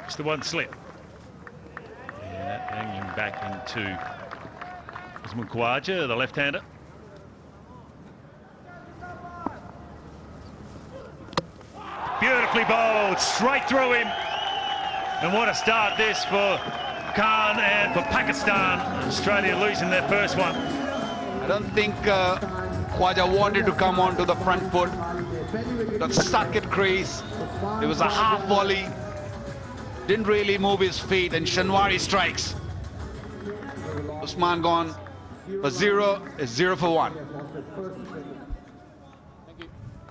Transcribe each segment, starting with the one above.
It's the one slip. And that banging him back into Mukwaja, the left-hander. Beautifully bowled, straight through him. And what a start this for Khan and for Pakistan. Australia losing their first one. I don't think Khwaja wanted to come onto the front foot. Got stuck at crease. It was a half volley. Didn't really move his feet, and Shanwari strikes. Usman gone for 0, is 0 for 1.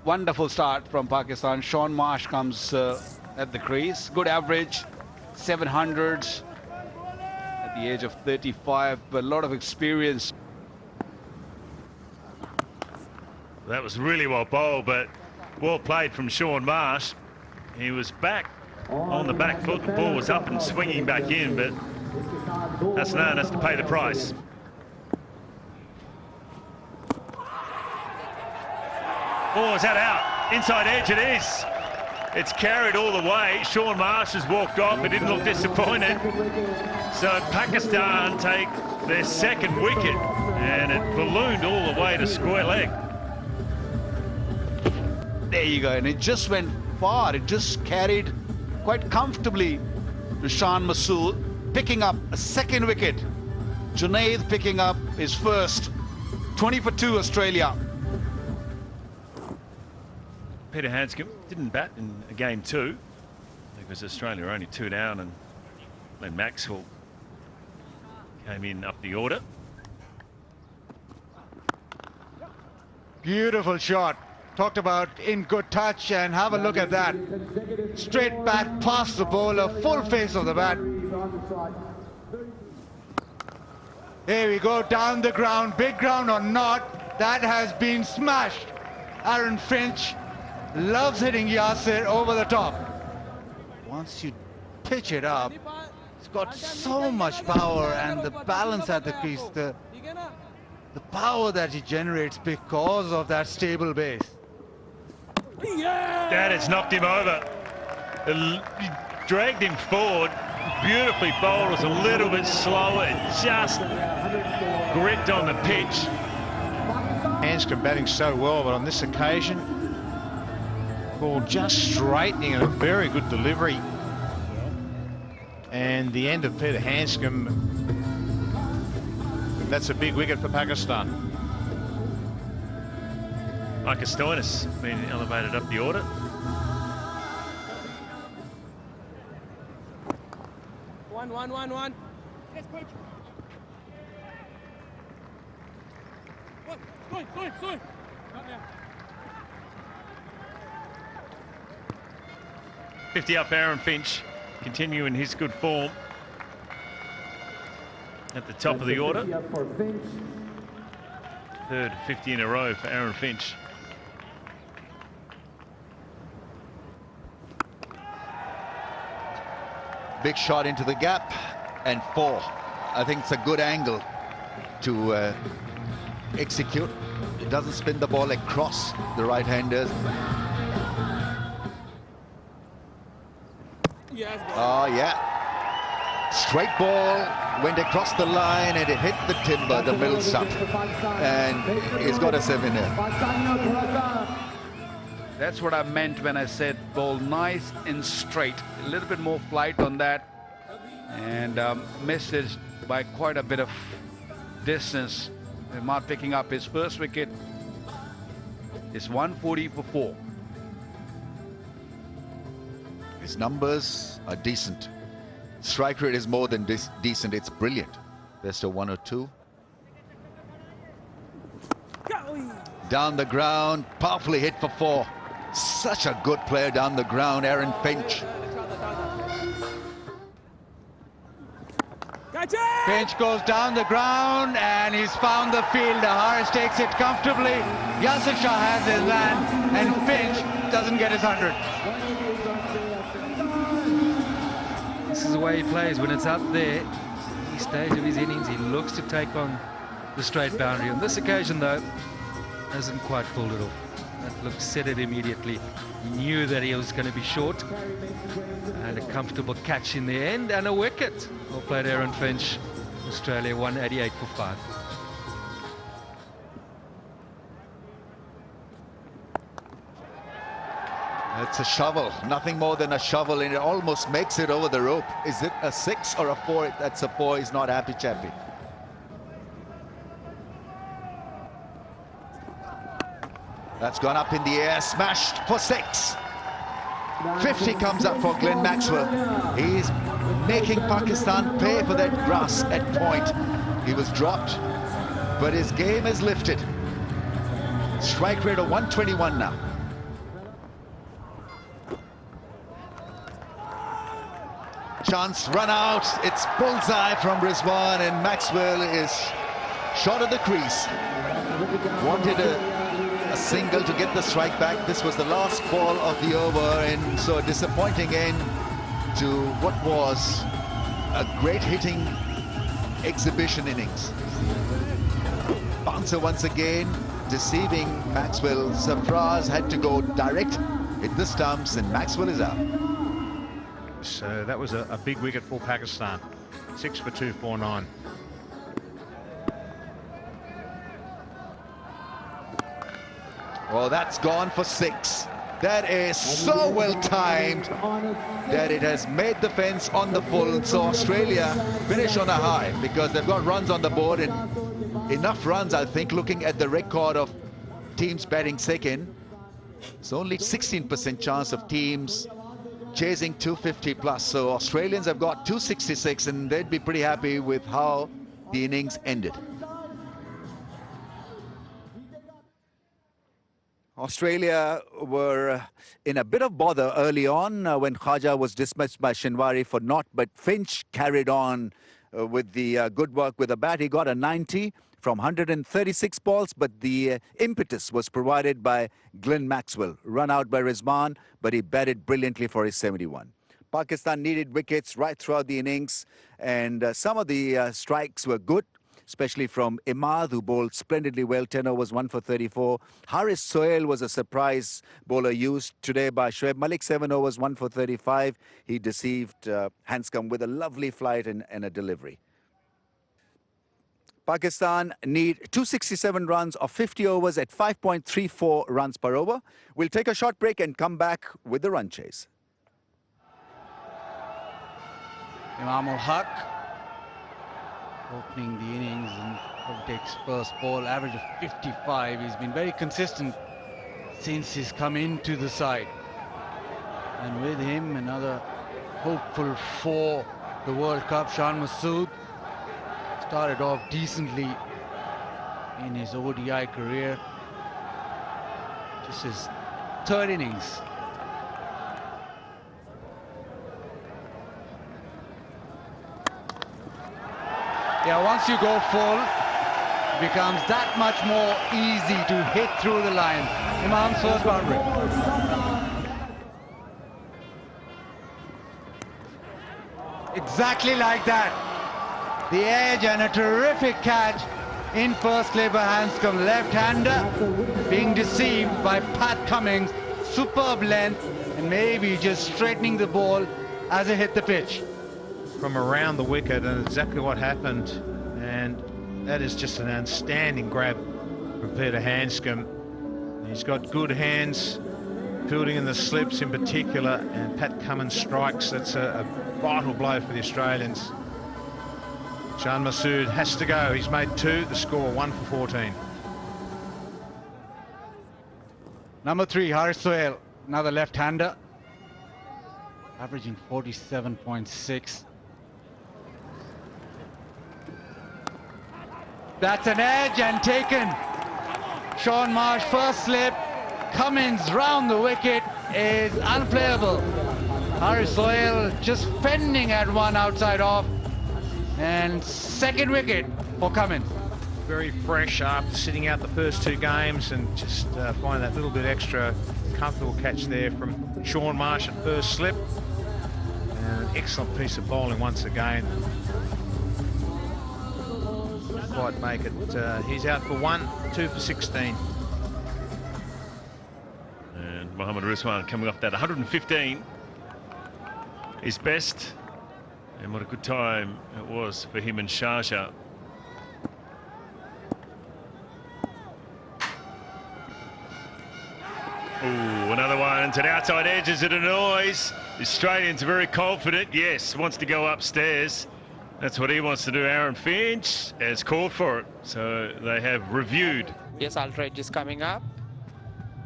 Wonderful start from Pakistan. Shaun Marsh comes at the crease. Good average, 700s at the age of 35, but a lot of experience. That was really well bowled, but well played from Shaun Marsh. He was back on the back foot. The ball was up and swinging back in, but that's known as to pay the price. Oh, is that out? Inside edge it is. It's carried all the way. Shaun Marsh has walked off. He didn't look disappointed. So Pakistan take their second wicket, and it ballooned all the way to square leg. There you go, and it just went far. It just carried quite comfortably to Shan Masood, picking up a second wicket. Junaid picking up his first. 20 for 2 Australia. Peter Handscomb didn't bat in game 2 because Australia were only 2 down, and Glenn Maxwell came in up the order. Beautiful shot. Talked about in good touch, and have a look at that. Straight bat past the bowler, full face of the bat. There we go, down the ground, big ground or not, that has been smashed. Aaron Finch loves hitting Yasir over the top. Once you pitch it up, it's got so much power, and the balance at the crease, the power that it generates because of that stable base. That has knocked him over. He dragged him forward. Beautifully bowled. Was a little bit slower. It just gripped on the pitch. Handscomb batting so well, but on this occasion, ball just straightening and a very good delivery. And the end of Peter Handscomb. That's a big wicket for Pakistan. Marcus Stoinis been elevated up the order. One. Yes, coach. Sorry. Not now. 50 up Aaron Finch, continuing his good form at the top of the order. Third 50 in a row for Aaron Finch. Big shot into the gap, and 4. I think it's a good angle to execute. It doesn't spin the ball across the right-handers. Oh, yeah. Straight ball, went across the line, and it hit the timber, the middle stump. And he's got a 7 here. That's what I meant when I said ball nice and straight. A little bit more flight on that, and missed it by quite a bit of distance. Mark picking up his first wicket. It's 140 for 4. His numbers are decent. Strike rate is more than decent. It's brilliant. Best of 1 or 2. Down the ground, powerfully hit for 4. Such a good player down the ground, Aaron Finch. Finch goes down the ground, and he's found the fielder. Harris takes it comfortably. Yasir Shah has his man, and Finch doesn't get his 100. This is the way he plays. When it's up there, each stage of his innings, he looks to take on the straight boundary. On this occasion, though, hasn't quite pulled it off. That look said it immediately. He knew that he was going to be short. And a comfortable catch in the end and a wicket. Well played, Aaron Finch. Australia 188 for 5. It's a shovel, nothing more than a shovel, and it almost makes it over the rope. Is it a 6 or a 4? That's a 4. He's not happy, chappy. That's gone up in the air, smashed for 6. 50 comes up for Glenn Maxwell. He's making Pakistan pay for that grass at point. He was dropped, but his game is lifted. Strike rate of 121 now. Chance run out. It's bullseye from Rizwan, and Maxwell is short of the crease. Wanted a single to get the strike back. This was the last ball of the over, and so a disappointing end to what was a great hitting exhibition innings. Bouncer once again deceiving Maxwell. Sarfraz had to go direct, hit the stumps, and Maxwell is out. So that was a big wicket for Pakistan. 6 for 249. Oh, that's gone for 6. That is so well timed that it has made the fence on the full. So Australia finish on a high because they've got runs on the board, and enough runs, I think, looking at the record of teams batting second. It's only 16% chance of teams chasing 250 plus. So Australians have got 266, and they'd be pretty happy with how the innings ended. Australia were in a bit of bother early on when Khaja was dismissed by Shinwari for not, but Finch carried on with the good work with the bat. He got a 90 from 136 balls, but the impetus was provided by Glenn Maxwell. Run out by Rizwan, but he batted brilliantly for his 71. Pakistan needed wickets right throughout the innings, and some of the strikes were good, especially from Imad, who bowled splendidly well. 10 overs, 1 for 34. Haris Sohail was a surprise bowler used today by Shoaib Malik. 7 overs, 1 for 35. He deceived Hanscom with a lovely flight and a delivery. Pakistan need 267 runs of 50 overs at 5.34 runs per over. We'll take a short break and come back with the run chase. Imam ul Haq opening the innings and takes first ball, average of 55. He's been very consistent since he's come into the side. And with him, another hopeful for the World Cup, Shan Masood. Started off decently in his ODI career. Just his third innings. Yeah, once you go full, it becomes that much more easy to hit through the line. Imam's first boundary. Exactly like that. The edge and a terrific catch in first play by Hanscom. Left-hander being deceived by Pat Cummins. Superb length and maybe just straightening the ball as it hit the pitch. From around the wicket, and exactly what happened, and that is just an outstanding grab from Peter Hanscom. He's got good hands, fielding in the slips in particular, and Pat Cummins strikes. That's a vital blow for the Australians. Shan Masood has to go. He's made 2, the score 1 for 14. Number 3, Haris Sohail, another left-hander, averaging 47.6. That's an edge and taken. Sean Marsh, first slip. Cummins round the wicket is unplayable. Haris Sohail just fending at one outside off. And second wicket for Cummins. Very fresh after sitting out the first 2 games, and just find that little bit extra comfortable catch there from Sean Marsh at first slip. And an excellent piece of bowling once again. Quite make it. He's out for 1, 2 for 16. Mohammad Rizwan coming off that 115. His best. And what a good time it was for him and Sharjah. Ooh, another one to the outside edges at a noise. The Australian's very confident. Yes, wants to go upstairs. That's what he wants to do. Aaron Finch has called for it. So they have reviewed. Yes, outrage is coming up.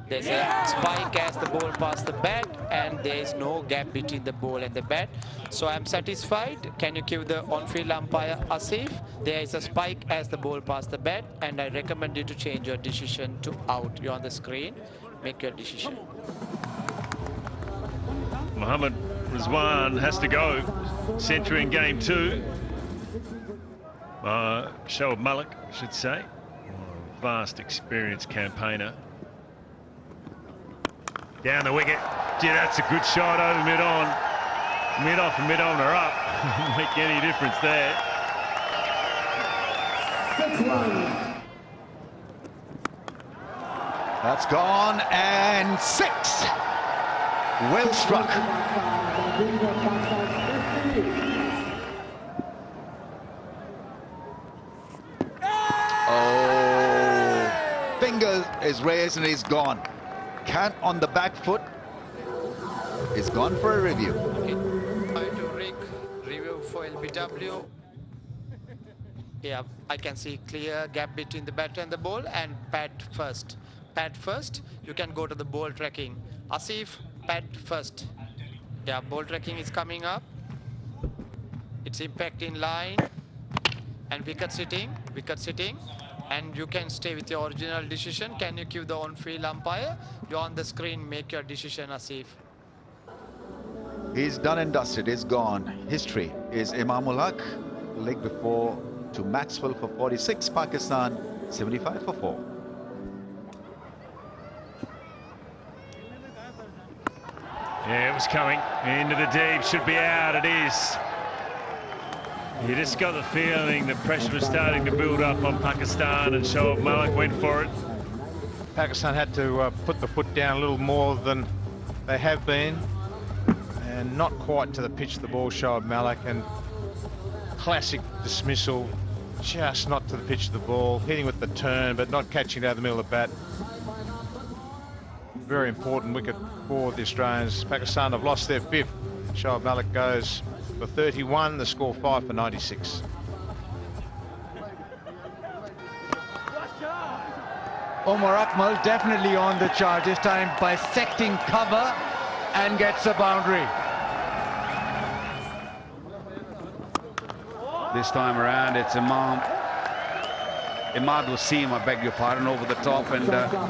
There's a spike as the ball past the bat, and there is no gap between the ball and the bat. So I'm satisfied. Can you give the on-field umpire Asif? There is a spike as the ball past the bat, and I recommend you to change your decision to out. You're on the screen. Make your decision. Mohammad Rizwan has to go. Century in game 2. Shoaib Malik, I should say. Vast experienced campaigner. Down the wicket. Gee, that's a good shot over mid-on. Mid-off and mid-on are up. Make any difference there. That's gone, and 6. Well struck. Oh, finger is raised and he's gone. Can on the back foot. He's gone for a review. Okay. To Rick, review for LBW. Yeah, I can see clear gap between the batter and the ball, and pad first. Pad first, you can go to the ball tracking. Asif, pad first. Yeah, ball tracking is coming up. It's impact in line. And wicket sitting. And you can stay with your original decision. Can you give the on-field umpire? You're on the screen, make your decision, Asif. He's done and dusted, he's gone. History is Imamul Haq, leg before to Maxwell for 46, Pakistan 75 for 4. Yeah, it was coming into the deep, should be out. It is. You just got the feeling the pressure was starting to build up on Pakistan, and Shoaib Malik went for it. Pakistan had to put the foot down a little more than they have been, and not quite to the pitch of the ball, Shoaib Malik, and classic dismissal, just not to the pitch of the ball, hitting with the turn but not catching down the middle of the bat. Very important wicket for the Australians. Pakistan have lost their 5th. Shoaib Malik goes for 31, the score 5 for 96. Omar Akmal definitely on the charge, this time bisecting cover and gets a boundary. This time around, it's Imad Wasim, I beg your pardon, over the top and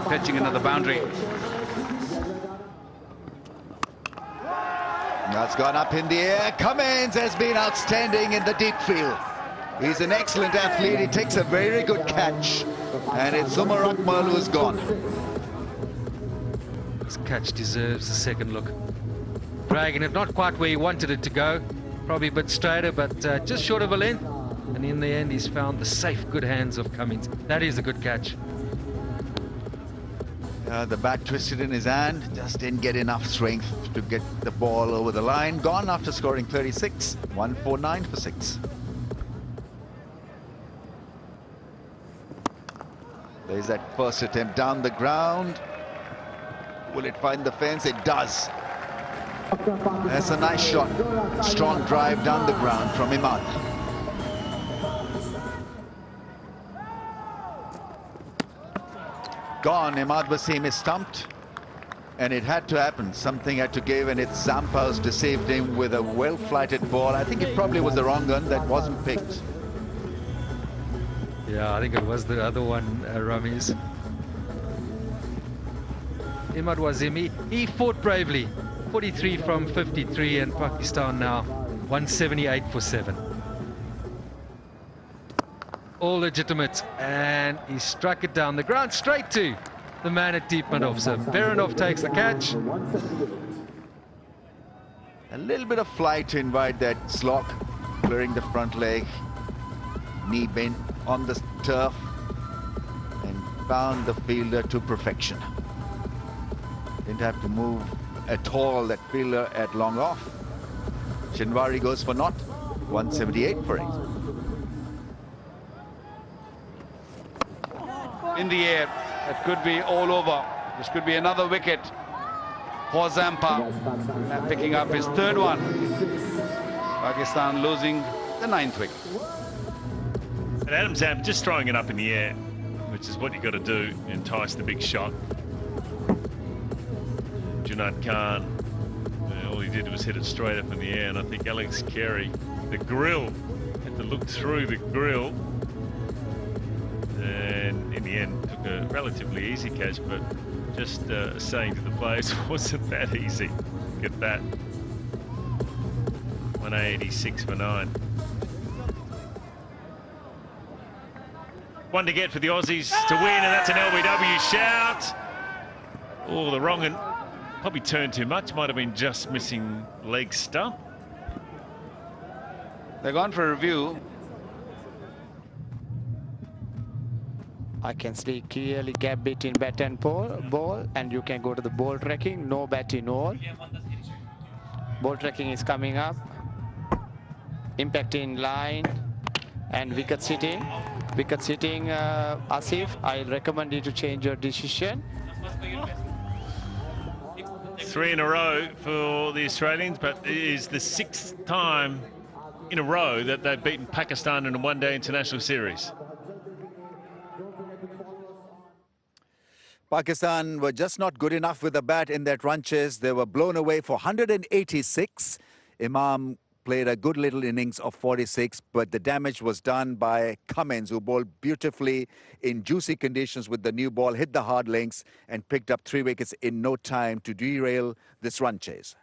pitching another boundary. That's gone up in the air. Cummins has been outstanding in the deep field. He's an excellent athlete. He takes a very good catch. And it's Umar Akmal who's gone. This catch deserves a second look. Dragging it not quite where he wanted it to go. Probably a bit straighter, but just short of a length. And in the end, he's found the safe, good hands of Cummins. That is a good catch. The bat twisted in his hand, just didn't get enough strength to get the ball over the line. Gone after scoring 36, 149 for 6. There's that first attempt down the ground. Will it find the fence? It does. That's a nice shot. Strong drive down the ground from Imad. Gone. Imad Wasim is stumped, and it had to happen. Something had to give, and it's Zampaz deceived him with a well-flighted ball. I think it probably was the wrong gun that wasn't picked. Yeah, I think it was the other one, Ramiz. Imad Wasim, he fought bravely. 43 from 53, and Pakistan now 178 for 7. All legitimate, and he struck it down the ground straight to the man at deep mid-off. So Berenov takes the catch. A little bit of flight to invite that slog, clearing the front leg, knee bent on the turf, and found the fielder to perfection. Didn't have to move at all that fielder at long off. Shinwari goes for naught. 178 for it. In the air, that could be all over. This could be another wicket for Zampa, picking up his third one. Pakistan losing the 9th wicket. And Adam Zampa just throwing it up in the air, which is what you've got to do, entice the big shot. Junaid Khan, all he did was hit it straight up in the air, and I think Alex Carey, the grill, had to look through the grill, and in the end took a relatively easy catch, but just saying to the players, wasn't that easy. Get that. 186 for 9. One to get for the Aussies to win, and that's an LBW shout. Oh, the wrong and probably turned too much. Might have been just missing leg stump. They're gone for a review. I can see clearly gap between bat and ball, and you can go to the ball tracking. No bat in all. Ball tracking is coming up. Impact in line and wicket sitting. Wicket sitting, Asif, I recommend you to change your decision. 3 in a row for the Australians, but it is the 6th time in a row that they've beaten Pakistan in a one-day international series. Pakistan were just not good enough with the bat in that run chase. They were blown away for 186. Imam played a good little innings of 46, but the damage was done by Cummins, who bowled beautifully in juicy conditions with the new ball, hit the hard links and picked up 3 wickets in no time to derail this run chase.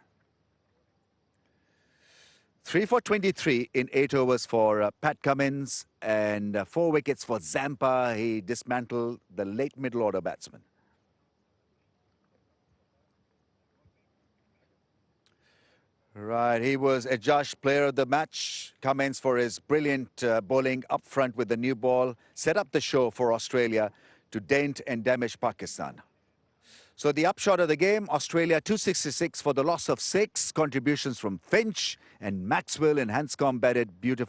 3 for 23 in 8 overs for Pat Cummins, and 4 wickets for Zampa. He dismantled the late middle order batsman. Right, he was adjudged player of the match. Cummins for his brilliant bowling up front with the new ball. Set up the show for Australia to dent and damage Pakistan. So the upshot of the game, Australia 266 for the loss of 6. Contributions from Finch and Maxwell, and Hanscom batted beautifully.